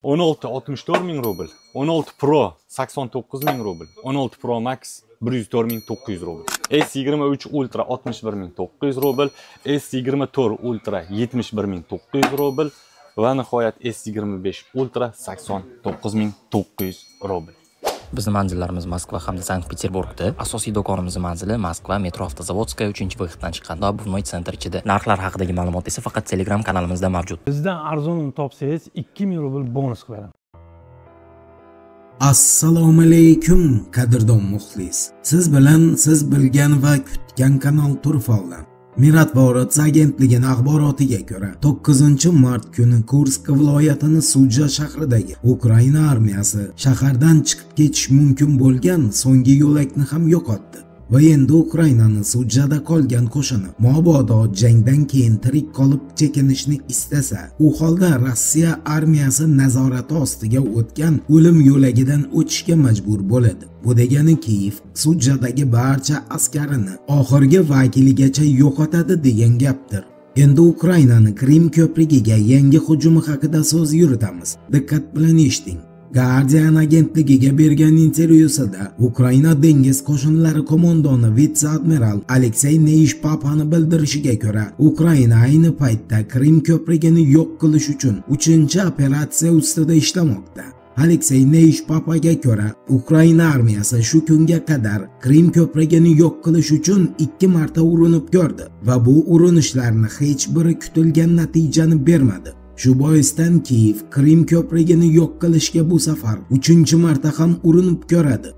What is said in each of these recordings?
16 ming rubl, 16 Pro 89 ming rubl, 16 Pro Max 104.900 rubl, S23 Ultra 61.900 rubl, S24 Ultra 71.900 rubl va nihoyat S25 Ultra 89.900 rubl. Bizning manzillarimiz Moskva hamda Sankt-Peterburgda. Asosiy do'konimizning manzili Moskva metro avtozavodskaya 3-behtdan chiqqanda Obuvnoy Center ichida. Narxlar haqidagi ma'lumot esa faqat Telegram kanalimizda mavjud. Bizdan arzonini topsangiz 2000 rubl bonus beraman. Assalomu alaykum qadrdon muxlis. Siz bilan siz bilgan va kutgan kanal Turfoldan. Miratvorat agentligining axborotiga ko'ra 9-mart kuni Kursk viloyatining Suja shahridagi Ukraina armiyasi shahardan chiqib ketish mumkin bo'lgan so'nggi yo'lakni ham yo'qotdi. Va endi Ukrainaning Sujada qolgan qo'shini mabodo jangdan keyin tirik qolib chekinishni istasa, u holda Rossiya armiyasi nazorati ostiga o'tgan o'lim yo'lagidan o'tishga majbur bo'ladi. Bu degani Kiyev Sujadagi barcha askarini oxirgi vakiligacha yo'qotadi degan gapdir. Endi Ukrainaning Krim ko'prigiga yangi hujumi haqida so'z yuritamiz. Diqqat bilan eshiting. Guardian agentligiga bergan intervyusida Ukraina dengiz qo'shinlari qo'mondoni vitse-admiral Aleksey Neyshpapani bildirishiga ko'ra, Ukraina ayni paytda Krim ko'prigini yo'q qilish uchun 3-operatsiya ustida ishlamoqda. Aleksey Neyshpapaga ko'ra, Ukraina armiyasi shu kunga qadar Krim ko'prigini yo'q qilish uchun 2 marta urinib ko'rdi va bu urinishlarning hech biri kutilgan natijani bermadi. Shu boisdan Kiyev Krim ko'prigini yo'q qilishga bu safar 3-marta ham urinib ko'radi.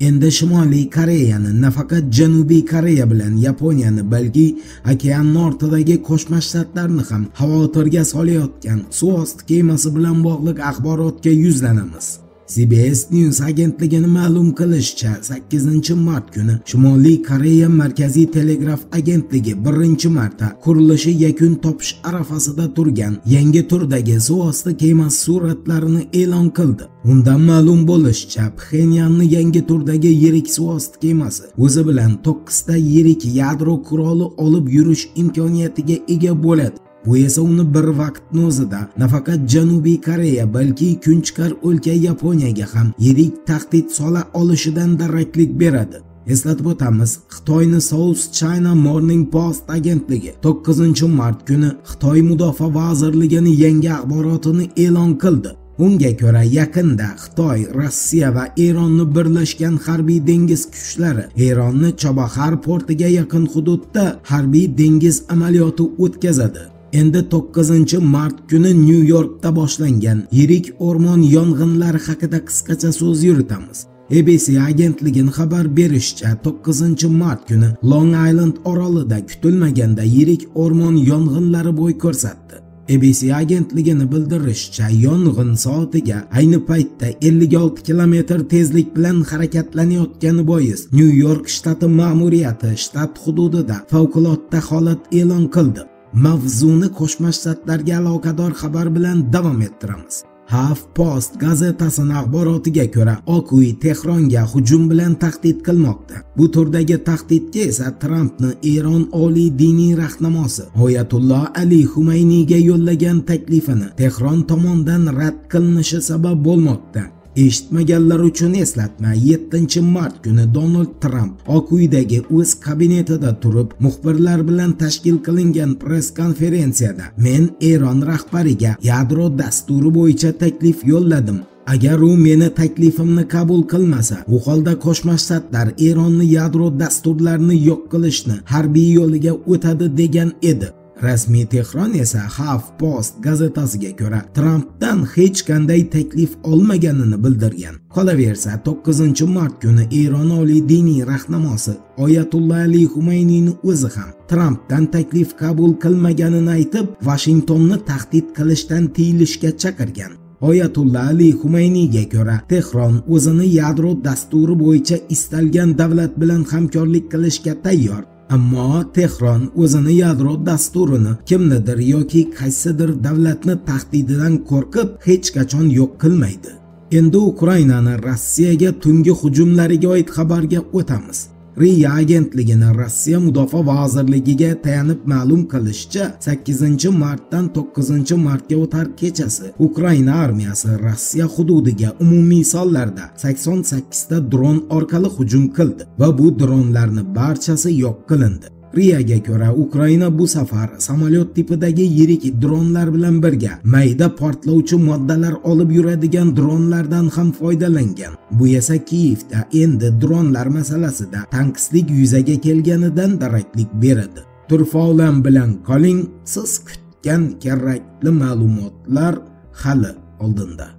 Endi Shimoliy Koreyani, nafaqat Janubiy Koreya bilan Yaponiyani, balki okeanning ortidagi Qo'shma Shtatlarni ham xavotirga solayotgan suvosti kemasi bilan bog'liq axborotga yuzlanamiz. CBS News agentligining ma'lum qilishicha, 8-mart kuni Shimoliy Koreya Markaziy telegraf agentligi birinchi marta qurilishi yakun topish arafasida turgan yangi turdagi suvosti kemasi suratlarini e'lon qildi. Undan ma'lum bo'lishicha, Pxenyanning yangi turdagi yirik suvosti kemasi o'zi bilan 9 ta yirik yadro quroli olib yurish imkoniyatiga ega bo'ladi. Bu esa uni bir vaqtning o'zida nafaqat Janubiy Koreya, balki kunchiqar o'lka Yaponiyaga ham yirik tahdid sola olishidan daraklik beradi. Eslatib o'tamiz, Xitoyning South China Morning Post agentligi 9-mart kuni Xitoy Mudofaa vazirligining yangi axborotini e'lon qildi. Unga ko'ra, yaqinda Xitoy, Rossiya va Eronning birlashgan harbiy dengiz kuchlari Eronning Chobahar portiga yaqin hududda harbiy dengiz amaliyoti o'tkazadi. Endi 9-mart kuni New Yorkda boshlangan yirik o'rmon yong'inlari haqida qisqacha so'z yuritamiz. ABC agentligining xabar berishicha, 9-mart kuni Long Island orolida kutilmaganda yirik o'rmon yong'inlari bo'y ko'rsatdi. ABC agentligining bildirishicha, yong'in soatiga ayni paytda 56 km tezlik bilan harakatlanayotgani bois New York shtati ma'muriyati shtat hududida favqulodda holat e'lon qildi. Mavzuni Qo'shma Shtatlarga aloqador xabar bilan davom ettiramiz. HuffPost gazetasining axborotiga ko'ra, Oq uy Tehronga hujum bilan tahdid qilmoqda. Bu turdagi tahdidga esa Trampning Eron oliy diniy rahnamosi Oyatulloh Ali Xumayniyga yo'llagan taklifini Tehron tomonidan rad qilinishi sabab bo'lmoqda. Eshitmaganlar uchun eslatma, 7-mart kuni Donald Trump Oq uydagi o'z kabinetida turib, muxbirlar bilan tashkil qilingan press konferensiyada men Eron rahbariga yadro dasturi bo'yicha taklif yo'lladim. Agar u meni taklifimni qabul qilmasa, u holda Qo'shma Shtatlar Eronning yadro dasturlarini yo'q qilishni harbiy yo'liga o'tadi degan edi. Rasmiy Tehron esa HuffPost gazetasiga ko'ra Trumpdan hech qanday taklif olmaganini bildirgan. Qolaversa, 9-mart kuni Eron oliy diniy rahnamosi Oyatulloh Ali Xumayniyning o'zi ham Trumpdan taklif qabul qilmaganini aytib, Washingtonni tahdid qilishdan tiyilishga chaqirgan. Oyatulloh Ali Xumayniyga ko'ra, Tehron o'zini yadro dasturi bo'yicha istalgan davlat bilan hamkorlik qilishga tayyor. Ammo Tehron o'zini yadro dasturini kimnidir yoki qaysidir davlatni tahdididan qo'rqib hech qachon yo'q qilmaydi. Endi Ukrainaning Rossiyaga tungi hujumlariga oid xabarga o'tamiz. RIA agentligining Rossiya Mudofaa vazirligiga tayanib ma'lum qilishicha, 8-martdan 9-martga o'tar kechasi Ukraina armiyasi Rossiya hududiga umumiy sonlarda 88 ta dron orqali hujum qildi va bu dronlarning barchasi yo'q qilindi. RIAga ko'ra, Ukraina bu safar samolyot tipidagi yirik dronlar bilan birga mayda portlovchi moddalar olib yuradigan dronlardan ham foydalangan. Bu esa Kiyevda endi dronlar masalasida tanqislik yuzaga kelganidan daraklik beradi. Turfa bilan qoling, siz kutgan kerakli ma'lumotlar hali oldinda.